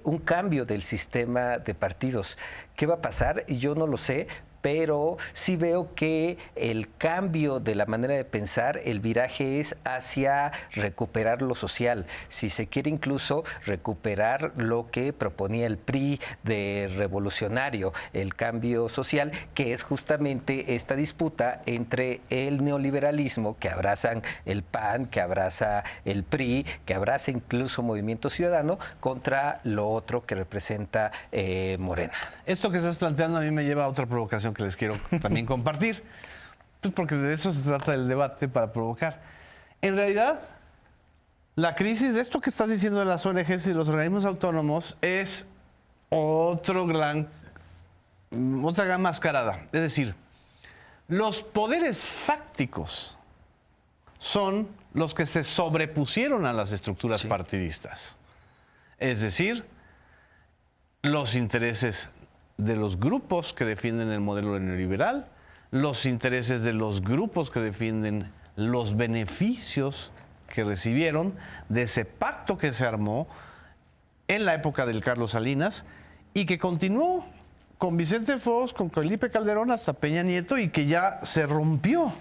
un cambio del sistema de partidos. ¿Qué va a pasar? Yo no lo sé, pero sí veo que el cambio de la manera de pensar, el viraje es hacia recuperar lo social. Si se quiere incluso recuperar lo que proponía el PRI de revolucionario, el cambio social, que es justamente esta disputa entre el neoliberalismo, que abrazan el PAN, que abraza el PRI, que abraza incluso Movimiento Ciudadano, contra lo otro que representa Morena. Esto que estás planteando a mí me lleva a otra provocación que les quiero también compartir, pues porque de eso se trata el debate, para provocar. En realidad, la crisis de esto que estás diciendo de las ONGs y los organismos autónomos es otra gran mascarada. Es decir, los poderes fácticos son los que se sobrepusieron a las estructuras partidistas. Es decir, los intereses de los grupos que defienden el modelo neoliberal, los intereses de los grupos que defienden los beneficios que recibieron de ese pacto que se armó en la época del Carlos Salinas y que continuó con Vicente Fox, con Felipe Calderón hasta Peña Nieto, y que ya se rompió.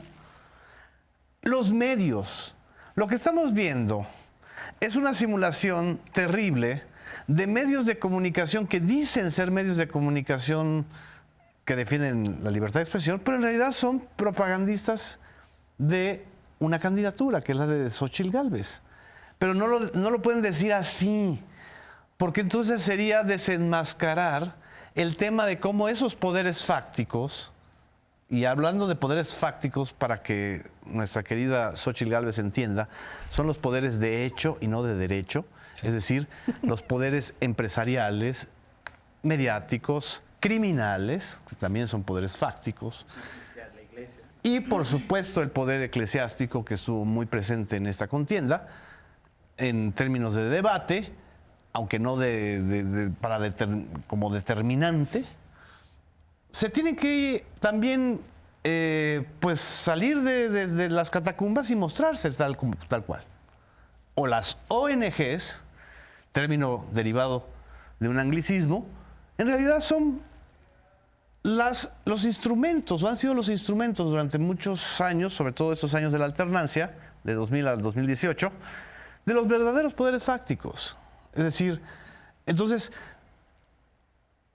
Los medios, lo que estamos viendo es una simulación terrible de medios de comunicación que dicen ser medios de comunicación que defienden la libertad de expresión, pero en realidad son propagandistas de una candidatura, que es la de Xóchitl Gálvez. Pero no lo pueden decir así, porque entonces sería desenmascarar el tema de cómo esos poderes fácticos, y hablando de poderes fácticos para que nuestra querida Xóchitl Gálvez entienda, son los poderes de hecho y no de derecho. Es decir, los poderes empresariales, mediáticos, criminales, que también son poderes fácticos, y por supuesto el poder eclesiástico, que estuvo muy presente en esta contienda, en términos de debate, aunque no como determinante. Se tiene que también pues salir desde las catacumbas y mostrarse tal cual. O las ONGs, término derivado de un anglicismo, en realidad son los instrumentos, o han sido los instrumentos durante muchos años, sobre todo estos años de la alternancia, de 2000 al 2018, de los verdaderos poderes fácticos. Es decir, entonces,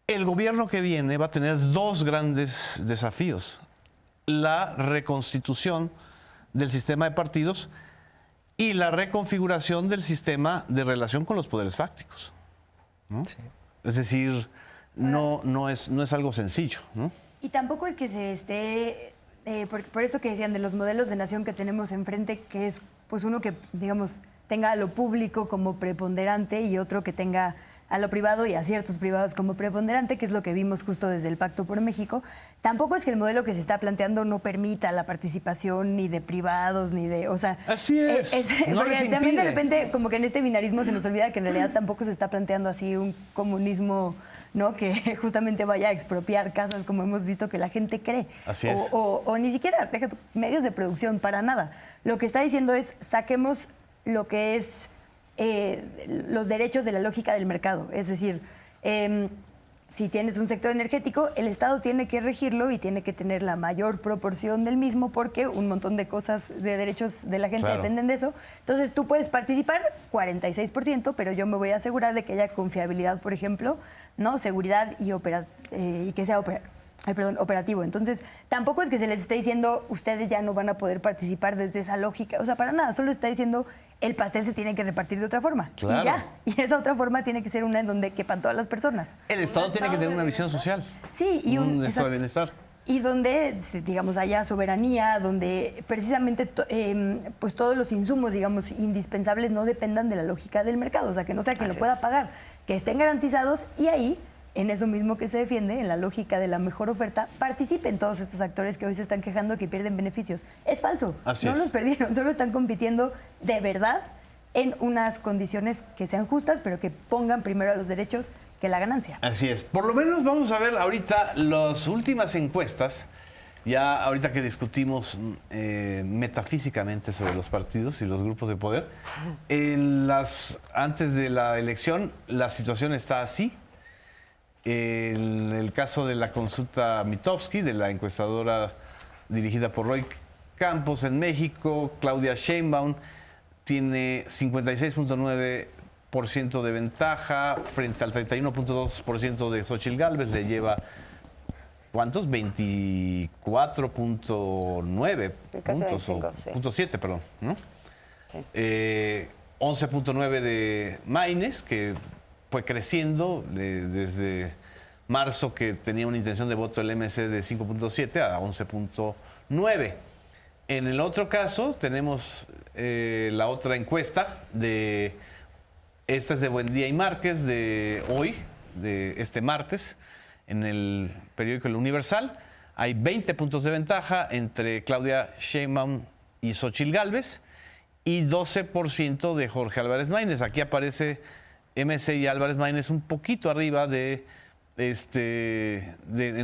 el gobierno que viene va a tener dos grandes desafíos: la reconstitución del sistema de partidos y la reconfiguración del sistema de relación con los poderes fácticos, ¿no? Sí. Es decir, no es algo sencillo, ¿no? Y tampoco es que se esté, por eso que decían de los modelos de nación que tenemos enfrente, que es pues uno que, digamos, tenga a lo público como preponderante y otro que tenga a lo privado y a ciertos privados como preponderante, que es lo que vimos justo desde el Pacto por México. Tampoco es que el modelo que se está planteando no permita la participación ni de privados, ni de... O sea, así es. No porque les también impide. de repente, como que en este binarismo se nos olvida que en realidad tampoco se está planteando así un comunismo, ¿no? Que justamente vaya a expropiar casas, como hemos visto que la gente cree. Así es. O ni siquiera deja medios de producción, para nada. Lo que está diciendo es, saquemos lo que es los derechos de la lógica del mercado. Es decir, si tienes un sector energético, el Estado tiene que regirlo y tiene que tener la mayor proporción del mismo porque un montón de cosas, de derechos de la gente dependen de eso. Entonces tú puedes participar 46%, pero yo me voy a asegurar de que haya confiabilidad, por ejemplo, ¿no? Seguridad y que sea operativo. Entonces, tampoco es que se les esté diciendo ustedes ya no van a poder participar desde esa lógica. O sea, para nada, solo está diciendo el pastel se tiene que repartir de otra forma. Claro. Y ya. Y esa otra forma tiene que ser una en donde quepan todas las personas. El Estado tiene que tener una visión social. Sí, y un estado de bienestar. Y donde, digamos, haya soberanía, donde precisamente pues todos los insumos, digamos, indispensables no dependan de la lógica del mercado. O sea, que no sea quien lo pueda pagar, que estén garantizados y ahí, en eso mismo que se defiende, en la lógica de la mejor oferta, participen todos estos actores que hoy se están quejando que pierden beneficios. Es falso. No los perdieron, solo están compitiendo de verdad en unas condiciones que sean justas, pero que pongan primero a los derechos que la ganancia. Así es. Por lo menos vamos a ver ahorita las últimas encuestas, ya ahorita que discutimos metafísicamente sobre los partidos y los grupos de poder. Antes de la elección, la situación está así. En el caso de la consulta Mitofsky, de la encuestadora dirigida por Roy Campos en México, Claudia Sheinbaum tiene 56.9% de ventaja frente al 31.2% de Xóchitl Gálvez. Le lleva, ¿cuántos? 24.9 puntos, 0.7, perdón, ¿no? Sí. 11.9 de Maínez, que fue creciendo desde marzo, que tenía una intención de voto del MC de 5.7 a 11.9. En el otro caso tenemos la otra encuesta esta es de Buendía y Márquez de hoy, de este martes, en el periódico El Universal. Hay 20 puntos de ventaja entre Claudia Sheinbaum y Xóchitl Gálvez y 12% de Jorge Álvarez Maínez. Aquí aparece MC y Álvarez Maínez un poquito arriba en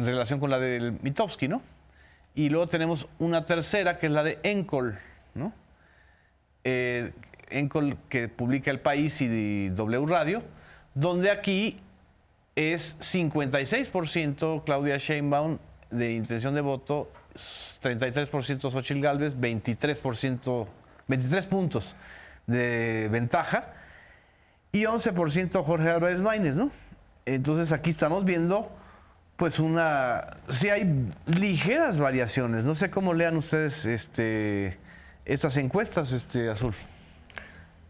relación con la del Mitofsky, ¿no? Y luego tenemos una tercera, que es la de Encol, ¿no? Encol, que publica El País y W Radio, donde aquí es 56% Claudia Sheinbaum de intención de voto, 33% Xóchitl Gálvez, 23 puntos de ventaja y 11% Jorge Álvarez Maínez, ¿no? Entonces aquí estamos viendo pues sí hay ligeras variaciones. No sé cómo lean ustedes estas encuestas, Azul.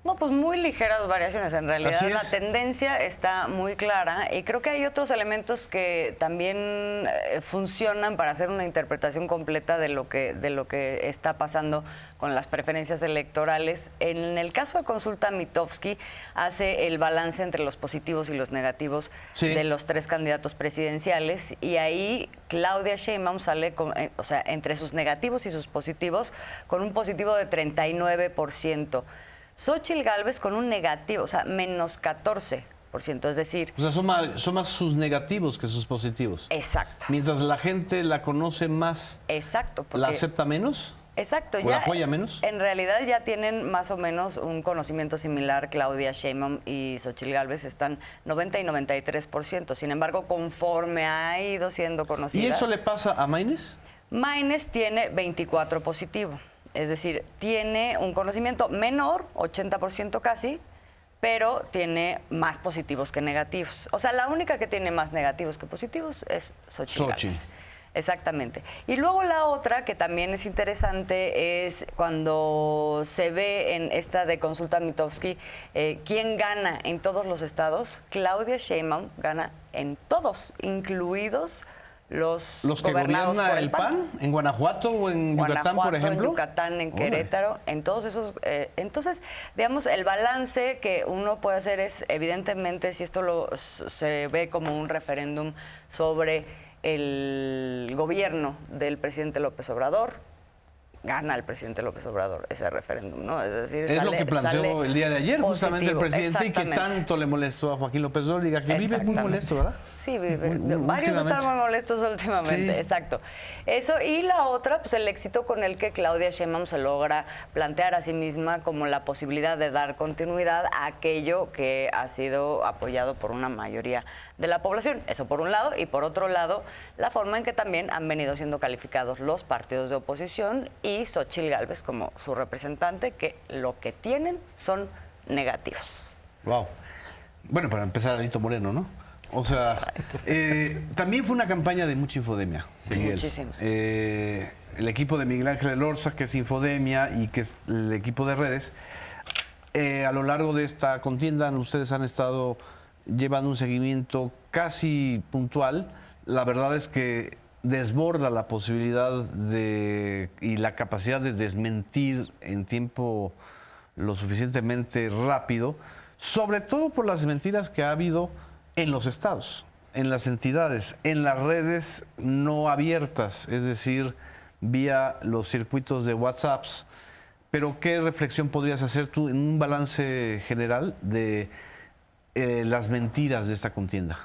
No, pues muy ligeras variaciones. En realidad Así es. La tendencia está muy clara y creo que hay otros elementos que también funcionan para hacer una interpretación completa de lo que está pasando con las preferencias electorales. En el caso de consulta Mitofsky, hace el balance entre los positivos y los negativos de los tres candidatos presidenciales y ahí Claudia Sheinbaum sale, entre sus negativos y sus positivos, con un positivo de 39%. Xóchitl Gálvez con un negativo, menos 14%, es decir... O sea, son más sus negativos que sus positivos. Exacto. Mientras la gente la conoce más, exacto, ¿la acepta menos? Exacto. ¿O la apoya menos? En realidad ya tienen más o menos un conocimiento similar. Claudia Sheinbaum y Xóchitl Gálvez están 90 y 93%. Sin embargo, conforme ha ido siendo conocida... ¿Y eso le pasa a Maínez? Maínez tiene 24 positivo. Es decir, tiene un conocimiento menor, 80% casi, pero tiene más positivos que negativos. O sea, la única que tiene más negativos que positivos es Xóchitl Gálvez. Exactamente. Y luego la otra, que también es interesante, es cuando se ve en esta de consulta Mitofsky, ¿quién gana en todos los estados? Claudia Sheinbaum gana en todos, incluidos los que gobernados gobierna por el PAN, en Guanajuato o en Yucatán, por ejemplo. En Yucatán, en Querétaro, en todos esos. Entonces, digamos, el balance que uno puede hacer es, evidentemente, si esto se ve como un referéndum sobre el gobierno del presidente López Obrador, gana el presidente López Obrador ese referéndum, ¿no? Es decir, es lo que planteó el día de ayer justamente el presidente y que tanto le molestó a Joaquín López Dóriga, que vive muy molesto, ¿verdad? Sí, varios están muy molestos últimamente, sí. Exacto. Eso, y la otra, pues el éxito con el que Claudia Sheinbaum se logra plantear a sí misma como la posibilidad de dar continuidad a aquello que ha sido apoyado por una mayoría de la población. Eso por un lado. Y por otro lado, la forma en que también han venido siendo calificados los partidos de oposición y Xóchitl Gálvez como su representante, que lo que tienen son negativos. Wow. Bueno, para empezar, Alito Moreno, ¿no? O sea, también fue una campaña de mucha infodemia. Sí, muchísima. El equipo de Miguel Ángel Elorza, que es infodemia, y que es el equipo de redes, a lo largo de esta contienda, ustedes han estado llevando un seguimiento casi puntual. La verdad es que desborda la posibilidad y la capacidad de desmentir en tiempo lo suficientemente rápido, sobre todo por las mentiras que ha habido en los estados, en las entidades, en las redes no abiertas, es decir, vía los circuitos de WhatsApps. Pero ¿qué reflexión podrías hacer tú en un balance general de las mentiras de esta contienda?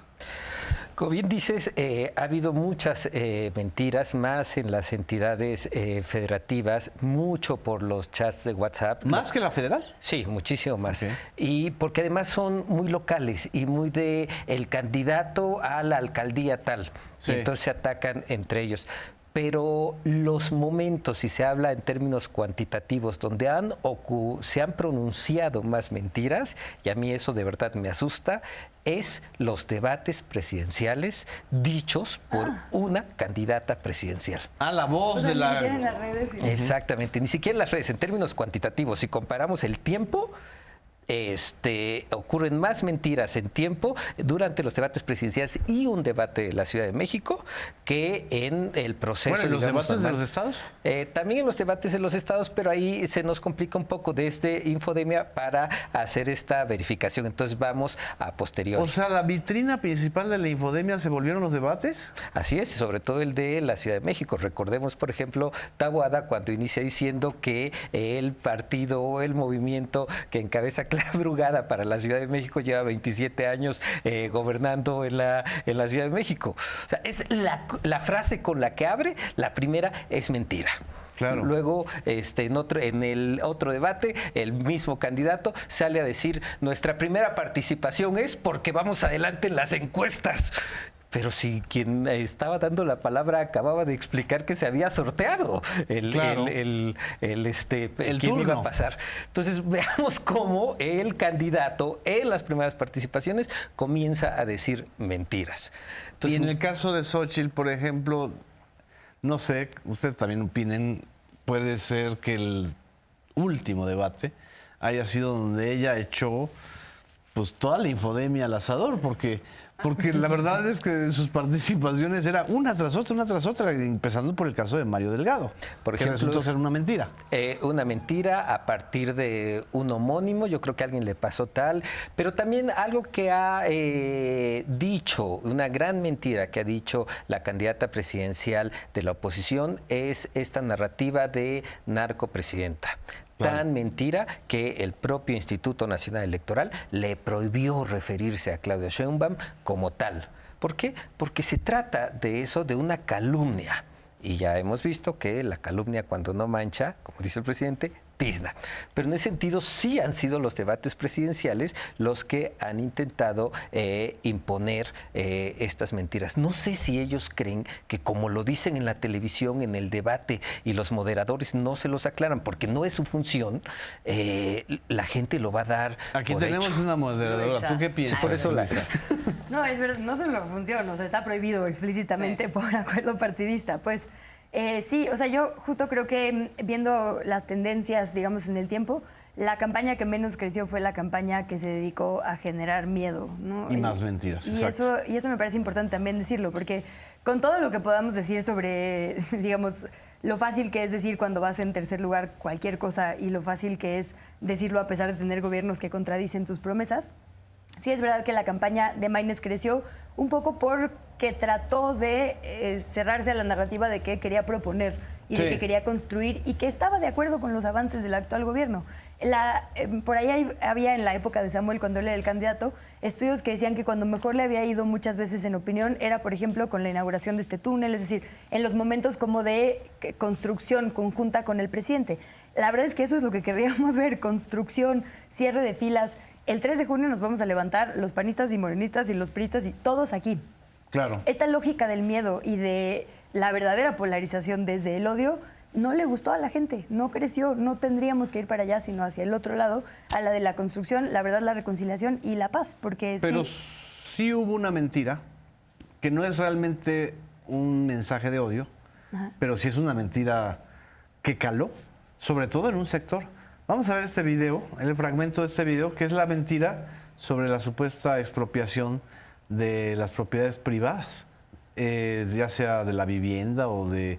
Como bien dices, ha habido muchas mentiras, más en las entidades federativas, mucho por los chats de WhatsApp. ¿Más que la federal? Sí, muchísimo más. Okay. Y porque además son muy locales y muy de el candidato a la alcaldía tal. Sí. Y entonces se atacan entre ellos. Pero los momentos, si se habla en términos cuantitativos, donde se han pronunciado más mentiras, y a mí eso de verdad me asusta, es los debates presidenciales dichos por una candidata presidencial. La voz de la... En las redes, sí. Exactamente, ni siquiera en las redes, en términos cuantitativos, si comparamos el tiempo... ocurren más mentiras en tiempo durante los debates presidenciales y un debate de la Ciudad de México que en el proceso. Bueno, ¿en los debates normal de los estados? También en los debates de los estados, pero ahí se nos complica un poco desde Infodemia para hacer esta verificación. Entonces vamos a posteriori. O sea, ¿la vitrina principal de la Infodemia se volvieron los debates? Así es, sobre todo el de la Ciudad de México. Recordemos, por ejemplo, Taboada cuando inicia diciendo que el partido o el movimiento que encabeza Clara Brugada para la Ciudad de México lleva 27 años gobernando en la Ciudad de México. O sea, es la frase con la que abre, la primera es mentira. Claro. Luego, en el otro debate, el mismo candidato sale a decir, nuestra primera participación es porque vamos adelante en las encuestas. Pero si quien estaba dando la palabra acababa de explicar que se había sorteado quién iba a pasar. Entonces veamos cómo el candidato en las primeras participaciones comienza a decir mentiras. Entonces, y en el caso de Xóchitl, por ejemplo, no sé, ustedes también opinen, puede ser que el último debate haya sido donde ella echó pues toda la infodemia al asador, porque la verdad es que sus participaciones era una tras otra, empezando por el caso de Mario Delgado, por ejemplo, que resultó ser una mentira. Una mentira a partir de un homónimo, yo creo que a alguien le pasó tal, pero también algo que ha dicho, una gran mentira que ha dicho la candidata presidencial de la oposición es esta narrativa de narcopresidenta. Tan mentira que el propio Instituto Nacional Electoral le prohibió referirse a Claudia Sheinbaum como tal. ¿Por qué? Porque se trata de eso, de una calumnia. Y ya hemos visto que la calumnia cuando no mancha, como dice el presidente, tizna. Pero en ese sentido sí han sido los debates presidenciales los que han intentado imponer estas mentiras. No sé si ellos creen que como lo dicen en la televisión, en el debate, y los moderadores no se los aclaran porque no es su función, la gente lo va a dar. Aquí por tenemos hecho. una moderadora. ¿Tú qué piensas? Sí, por eso No, es verdad, no solo funciona, o sea, está prohibido explícitamente por acuerdo partidista, pues. Sí, o sea, yo justo creo que viendo las tendencias, digamos, en el tiempo, la campaña que menos creció fue la campaña que se dedicó a generar miedo, ¿no? Y más mentiras, y eso me parece importante también decirlo, porque con todo lo que podamos decir sobre, digamos, lo fácil que es decir cuando vas en tercer lugar cualquier cosa y lo fácil que es decirlo a pesar de tener gobiernos que contradicen tus promesas, sí es verdad que la campaña de Maynes creció un poco porque trató de cerrarse a la narrativa de que quería proponer y de que quería construir y que estaba de acuerdo con los avances del actual gobierno. Por ahí había en la época de Samuel, cuando él era el candidato, estudios que decían que cuando mejor le había ido muchas veces en opinión era, por ejemplo, con la inauguración de este túnel, es decir, en los momentos como de construcción conjunta con el presidente. La verdad es que eso es lo que querríamos ver, construcción, cierre de filas, el 3 de junio nos vamos a levantar los panistas y morenistas y los priistas y todos aquí. Claro. Esta lógica del miedo y de la verdadera polarización desde el odio no le gustó a la gente, no creció, no tendríamos que ir para allá, sino hacia el otro lado, a la de la construcción, la verdad, la reconciliación y la paz, porque Pero sí hubo una mentira que no es realmente un mensaje de odio, pero sí es una mentira que caló, sobre todo en un sector. Vamos a ver este video, el fragmento de este video, que es la mentira sobre la supuesta expropiación de las propiedades privadas, ya sea de la vivienda o de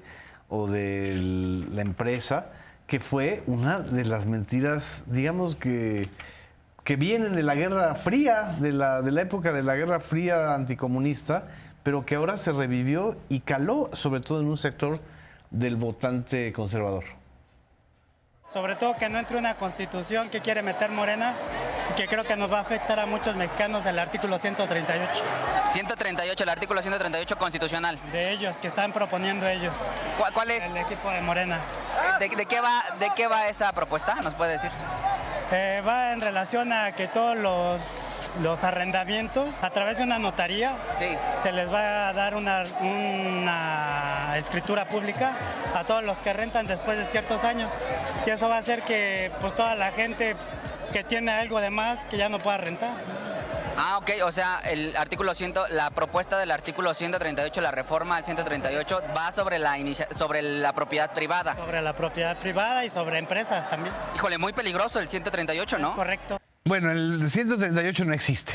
la empresa, que fue una de las mentiras, digamos que vienen de la Guerra Fría, de la época de la Guerra Fría anticomunista, pero que ahora se revivió y caló, sobre todo en un sector del votante conservador. Sobre todo que no entre una constitución que quiere meter Morena y que creo que nos va a afectar a muchos mexicanos el artículo 138. 138, el artículo 138 constitucional. De ellos, que están proponiendo ellos. ¿Cuál es? El equipo de Morena. ¿De qué va esa propuesta? ¿Nos puede decir? Va en relación a que todos los arrendamientos, a través de una notaría, Sí. se les va a dar una escritura pública a todos los que rentan después de ciertos años. Y eso va a hacer que pues, toda la gente que tiene algo de más, que ya no pueda rentar. Ah, ok, o sea, la propuesta del artículo 138, la reforma al 138, va sobre la propiedad privada. Sobre la propiedad privada y sobre empresas también. Híjole, muy peligroso el 138, ¿no? Correcto. Bueno, el 138 no existe,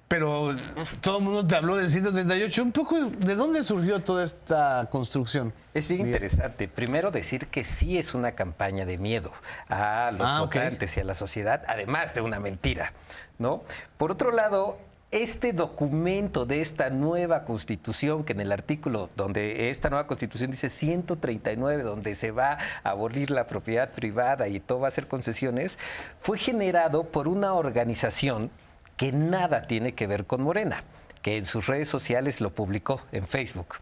pero todo el mundo te habló del 138. Un poco, ¿de dónde surgió toda esta construcción? Es bien interesante. Primero decir que sí es una campaña de miedo a los votantes y a la sociedad, además de una mentira, ¿no? Por otro lado, este documento de esta nueva Constitución, que en el artículo donde esta nueva Constitución dice 139, donde se va a abolir la propiedad privada y todo va a ser concesiones, fue generado por una organización que nada tiene que ver con Morena, que en sus redes sociales lo publicó en Facebook.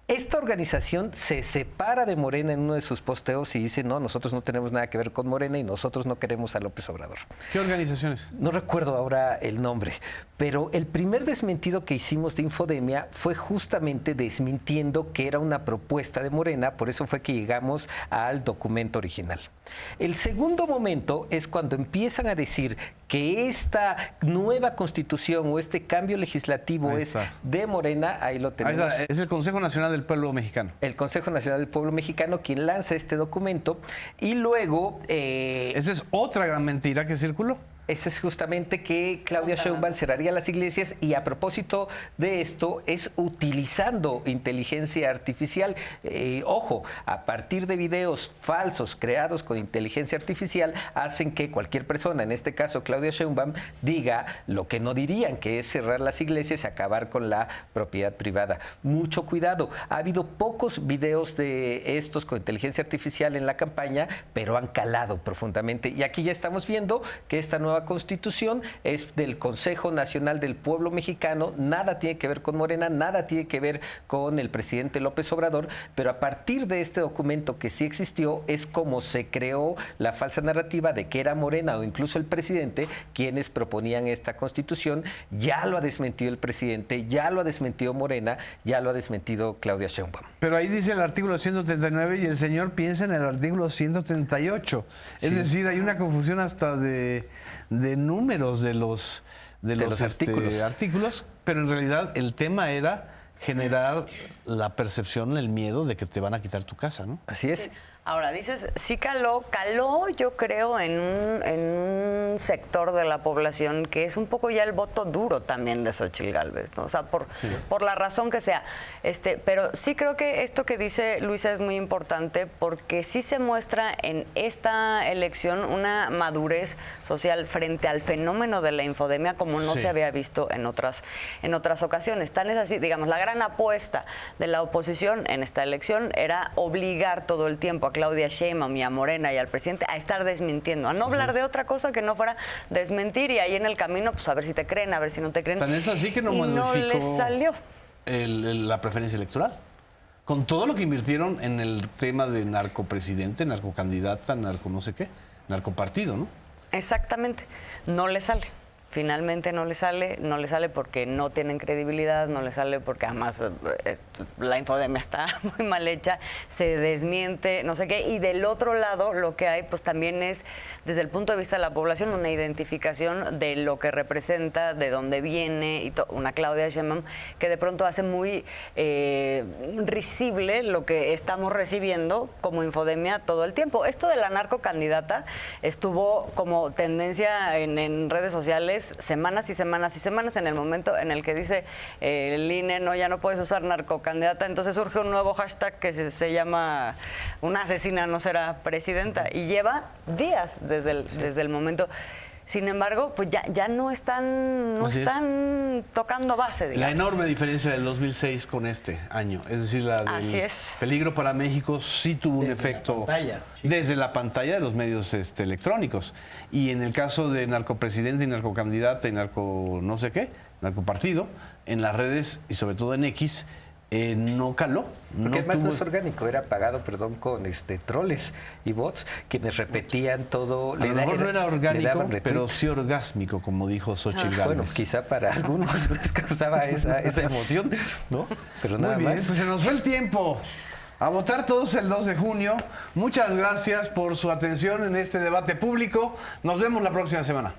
Esta organización se separa de Morena en uno de sus posteos y dice, no, nosotros no tenemos nada que ver con Morena y nosotros no queremos a López Obrador. ¿Qué organizaciones? No recuerdo ahora el nombre, pero el primer desmentido que hicimos de Infodemia fue justamente desmintiendo que era una propuesta de Morena, por eso fue que llegamos al documento original. El segundo momento es cuando empiezan a decir que esta nueva constitución o este cambio legislativo es de Morena, ahí lo tenemos. Ahí está, es el Consejo Nacional del Pueblo Mexicano. El Consejo Nacional del Pueblo Mexicano quien lanza este documento y luego... Esa es otra gran mentira que circuló. Ese es justamente que Claudia Sheinbaum cerraría las iglesias y a propósito de esto es utilizando inteligencia artificial. Ojo, a partir de videos falsos creados con inteligencia artificial hacen que cualquier persona, en este caso Claudia Sheinbaum, diga lo que no dirían, que es cerrar las iglesias y acabar con la propiedad privada. Mucho cuidado. Ha habido pocos videos de estos con inteligencia artificial en la campaña, pero han calado profundamente. Y aquí ya estamos viendo que esta nueva Constitución es del Consejo Nacional del Pueblo Mexicano, nada tiene que ver con Morena, nada tiene que ver con el presidente López Obrador, pero a partir de este documento que sí existió es como se creó la falsa narrativa de que era Morena o incluso el presidente quienes proponían esta Constitución. Ya lo ha desmentido el presidente, ya lo ha desmentido Morena, ya lo ha desmentido Claudia Sheinbaum. Pero ahí dice el artículo 139 y el señor piensa en el artículo 138. Sí. Es decir, hay una confusión hasta de números de los artículos, pero en realidad el tema era generar la percepción, el miedo de que te van a quitar tu casa, ¿no? Así es. Sí. Ahora, dices, sí caló yo creo en un sector de la población que es un poco ya el voto duro también de Xóchitl Gálvez, ¿no? O sea, por la razón que sea. Pero sí creo que esto que dice Luisa es muy importante porque sí se muestra en esta elección una madurez social frente al fenómeno de la infodemia como no se había visto en otras ocasiones. Tan es así, digamos, la gran apuesta de la oposición en esta elección era obligar todo el tiempo a Claudia Sheinbaum y a Morena y al presidente a estar desmintiendo, a no hablar de otra cosa que no fuera desmentir y ahí en el camino, pues a ver si te creen, a ver si no te creen. Tan es así que no les salió la preferencia electoral. Con todo lo que invirtieron en el tema de narcopresidente, narcocandidata, narco no sé qué, narcopartido, ¿no? Exactamente, no le sale. Finalmente no le sale porque no tienen credibilidad, no le sale porque además la infodemia está muy mal hecha, se desmiente, no sé qué. Y del otro lado lo que hay pues también es, desde el punto de vista de la población, una identificación de lo que representa, de dónde viene, y una Claudia Sheinbaum que de pronto hace muy risible lo que estamos recibiendo como infodemia todo el tiempo. Esto de la narcocandidata estuvo como tendencia en redes sociales semanas y semanas y semanas, en el momento en el que dice el INE, no, ya no puedes usar narcocandidata, entonces surge un nuevo hashtag que se llama una asesina no será presidenta, y lleva días desde el momento. Sin embargo, pues ya no están tocando base, digamos. La enorme diferencia del 2006 con este año, es decir, la del peligro para México sí tuvo un efecto desde la pantalla de los medios electrónicos. Y en el caso de narcopresidente y narcocandidata y narco no sé qué, narcopartido, en las redes y sobre todo en X, no caló. Porque además no es orgánico, era pagado, con troles y bots quienes repetían todo. A lo mejor no era orgánico, pero sí orgásmico, como dijo Xochitl Gálvez. Bueno, quizá para algunos les causaba esa emoción, ¿no? Pero nada Muy bien, más. pues se nos fue el tiempo. A votar todos el 2 de junio. Muchas gracias por su atención en este debate público. Nos vemos la próxima semana.